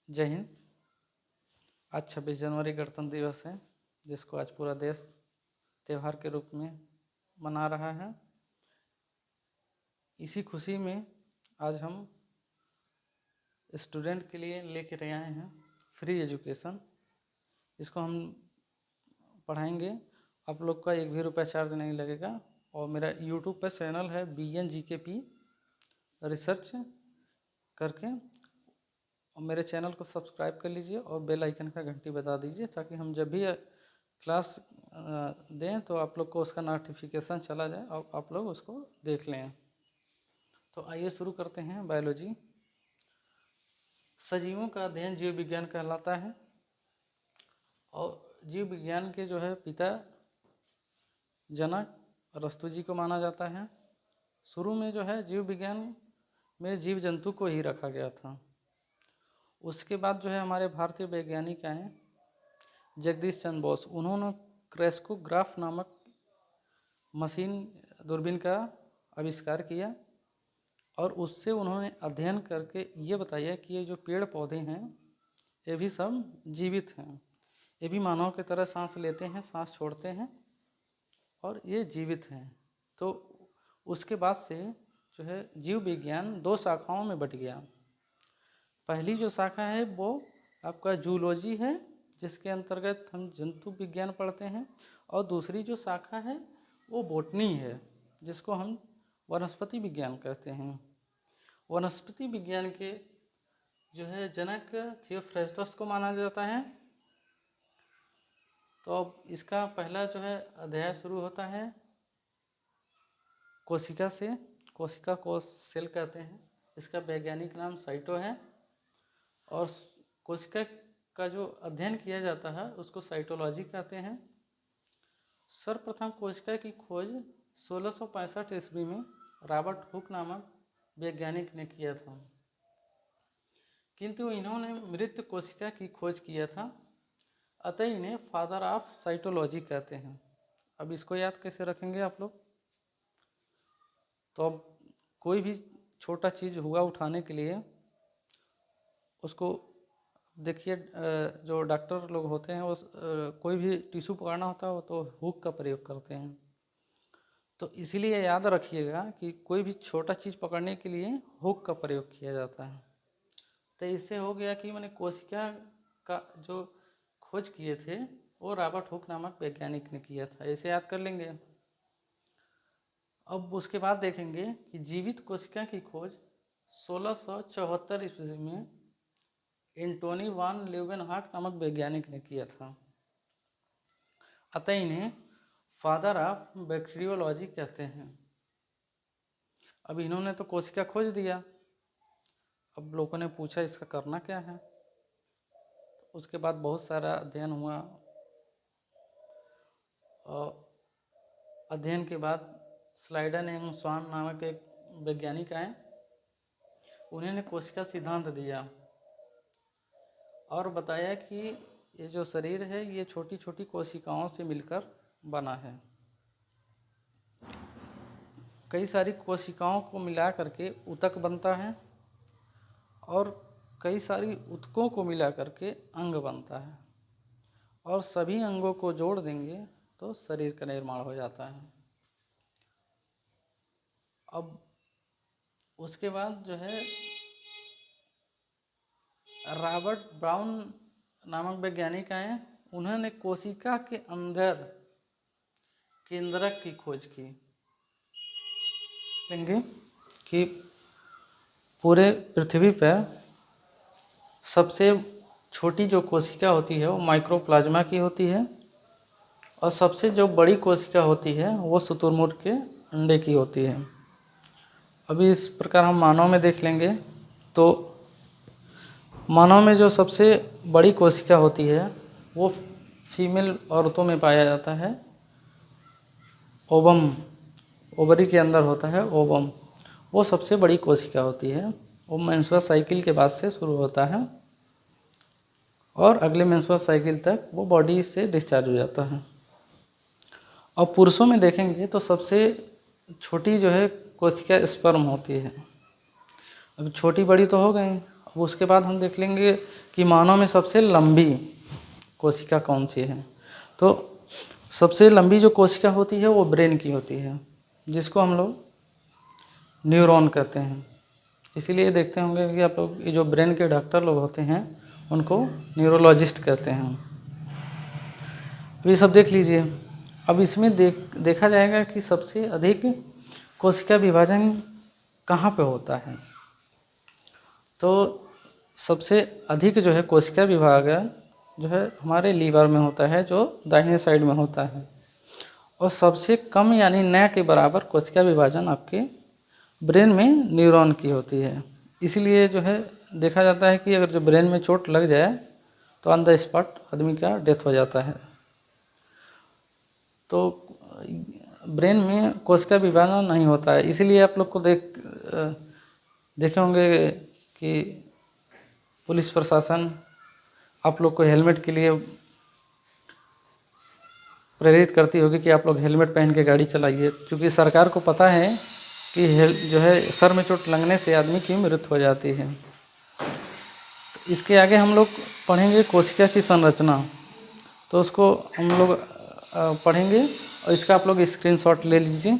जय हिंद। आज 26 जनवरी गणतंत्र दिवस है, जिसको आज पूरा देश त्यौहार के रूप में मना रहा है। इसी खुशी में आज हम स्टूडेंट के लिए लेकर आए हैं फ्री एजुकेशन। इसको हम पढ़ाएंगे, आप लोग का 1 भी रुपया चार्ज नहीं लगेगा। और मेरा यूट्यूब पर चैनल है BNGKP रिसर्च करके, और मेरे चैनल को सब्सक्राइब कर लीजिए और बेल आइकन का घंटी बजा दीजिए, ताकि हम जब भी क्लास दें तो आप लोग को उसका नोटिफिकेशन चला जाए और आप लोग उसको देख लें। तो आइए शुरू करते हैं। बायोलॉजी। सजीवों का अध्ययन जीव विज्ञान कहलाता है, और जीव विज्ञान के जो है पिता जनक अरस्तु जी को माना जाता है। शुरू में जो है जीव विज्ञान में जीव जंतु को ही रखा गया था। उसके बाद जो है हमारे भारतीय वैज्ञानिक आए जगदीश चंद्र बोस। उन्होंने क्रेस्कोग्राफ नामक मशीन दूरबीन का आविष्कार किया, और उससे उन्होंने अध्ययन करके ये बताया कि ये जो पेड़ पौधे हैं ये भी सब जीवित हैं, ये भी मानव की तरह सांस लेते हैं, सांस छोड़ते हैं, और ये जीवित हैं। तो उसके बाद से जो है जीव विज्ञान 2 शाखाओं में बट गया। पहली जो शाखा है वो आपका जूलॉजी है, जिसके अंतर्गत हम जंतु विज्ञान पढ़ते हैं, और दूसरी जो शाखा है वो बॉटनी है, जिसको हम वनस्पति विज्ञान कहते हैं। वनस्पति विज्ञान के जो है जनक थियोफ्रास्टस को माना जाता है। तो अब इसका पहला जो है अध्याय शुरू होता है कोशिका से। कोशिका को सेल कहते हैं, इसका वैज्ञानिक नाम साइटो है, और कोशिका का जो अध्ययन किया जाता है उसको साइटोलॉजी कहते हैं। सर्वप्रथम कोशिका की खोज 1665 ईस्वी में रॉबर्ट हुक नामक वैज्ञानिक ने किया था, किंतु इन्होंने मृत कोशिका की खोज किया था, अतः इन्हें फादर ऑफ साइटोलॉजी कहते हैं। अब इसको याद कैसे रखेंगे आप लोग? तो अब कोई भी छोटा चीज़ हुआ उठाने के लिए उसको देखिए, जो डॉक्टर लोग होते हैं वो कोई भी टिश्यू पकड़ना होता है तो हुक का प्रयोग करते हैं। तो इसीलिए याद रखिएगा कि कोई भी छोटा चीज़ पकड़ने के लिए हुक का प्रयोग किया जाता है। तो इससे हो गया कि मैंने कोशिका का जो खोज किए थे वो रॉबर्ट हुक नामक वैज्ञानिक ने किया था, ऐसे याद कर लेंगे। अब उसके बाद देखेंगे कि जीवित कोशिका की खोज 1674 ईस्वी में एंटोनी वान ल्यूवेनहॉक नामक वैज्ञानिक ने किया था, अतः इन्हें फादर ऑफ बैक्टीरियोलॉजी कहते हैं। अब इन्होंने तो कोशिका खोज दिया, अब लोगों ने पूछा इसका करना क्या है। उसके बाद बहुत सारा अध्ययन हुआ, और अध्ययन के बाद स्लाइडन एंड स्वान नामक एक वैज्ञानिक आए, उन्होंने कोशिका सिद्धांत दिया और बताया कि ये जो शरीर है ये छोटी छोटी कोशिकाओं से मिलकर बना है। कई सारी कोशिकाओं को मिला करके ऊतक बनता है, और कई सारी ऊतकों को मिला करके अंग बनता है, और सभी अंगों को जोड़ देंगे तो शरीर का निर्माण हो जाता है। अब उसके बाद जो है रॉबर्ट ब्राउन नामक वैज्ञानिक आए, उन्होंने कोशिका के अंदर केंद्रक की खोज की। देखेंगे कि पूरे पृथ्वी पर सबसे छोटी जो कोशिका होती है वो माइक्रोप्लाज्मा की होती है, और सबसे जो बड़ी कोशिका होती है वो शुतुरमुर्ग के अंडे की होती है। अभी इस प्रकार हम मानव में देख लेंगे, तो मानव में जो सबसे बड़ी कोशिका होती है वो फीमेल औरतों में पाया जाता है। ओवम, ओवरी के अंदर होता है ओवम, वो सबसे बड़ी कोशिका होती है। वो मेंस्ट्रुअल साइकिल के बाद से शुरू होता है, और अगले मेंस्ट्रुअल साइकिल तक वो बॉडी से डिस्चार्ज हो जाता है। और पुरुषों में देखेंगे तो सबसे छोटी जो है कोशिका स्पर्म होती है। अब छोटी बड़ी तो हो गई, अब उसके बाद हम देख लेंगे कि मानव में सबसे लंबी कोशिका कौन सी है। तो सबसे लंबी जो कोशिका होती है वो ब्रेन की होती है, जिसको हम लोग न्यूरॉन कहते हैं। इसीलिए देखते होंगे कि आप लोग ये जो ब्रेन के डॉक्टर लोग होते हैं उनको न्यूरोलॉजिस्ट कहते हैं। ये सब देख लीजिए। अब इसमें देखा जाएगा कि सबसे अधिक कोशिका विभाजन कहाँ पे होता है। तो सबसे अधिक जो है कोशिका विभाजन जो है हमारे लीवर में होता है, जो दाहिने साइड में होता है। और सबसे कम यानी न के बराबर कोशिका विभाजन आपके ब्रेन में न्यूरॉन की होती है। इसलिए जो है देखा जाता है कि अगर जो ब्रेन में चोट लग जाए तो ऑन द स्पॉट आदमी का डेथ हो जाता है। तो ब्रेन में कोशिका विभाजन नहीं होता है। इसीलिए आप लोग को देखे होंगे कि पुलिस प्रशासन आप लोग को हेलमेट के लिए प्रेरित करती होगी कि आप लोग हेलमेट पहन के गाड़ी चलाइए, क्योंकि सरकार को पता है कि जो है सर में चोट लगने से आदमी की मृत्यु हो जाती है। इसके आगे हम लोग पढ़ेंगे कोशिका की संरचना, तो उसको हम लोग पढ़ेंगे और इसका आप लोग स्क्रीनशॉट ले लीजिए।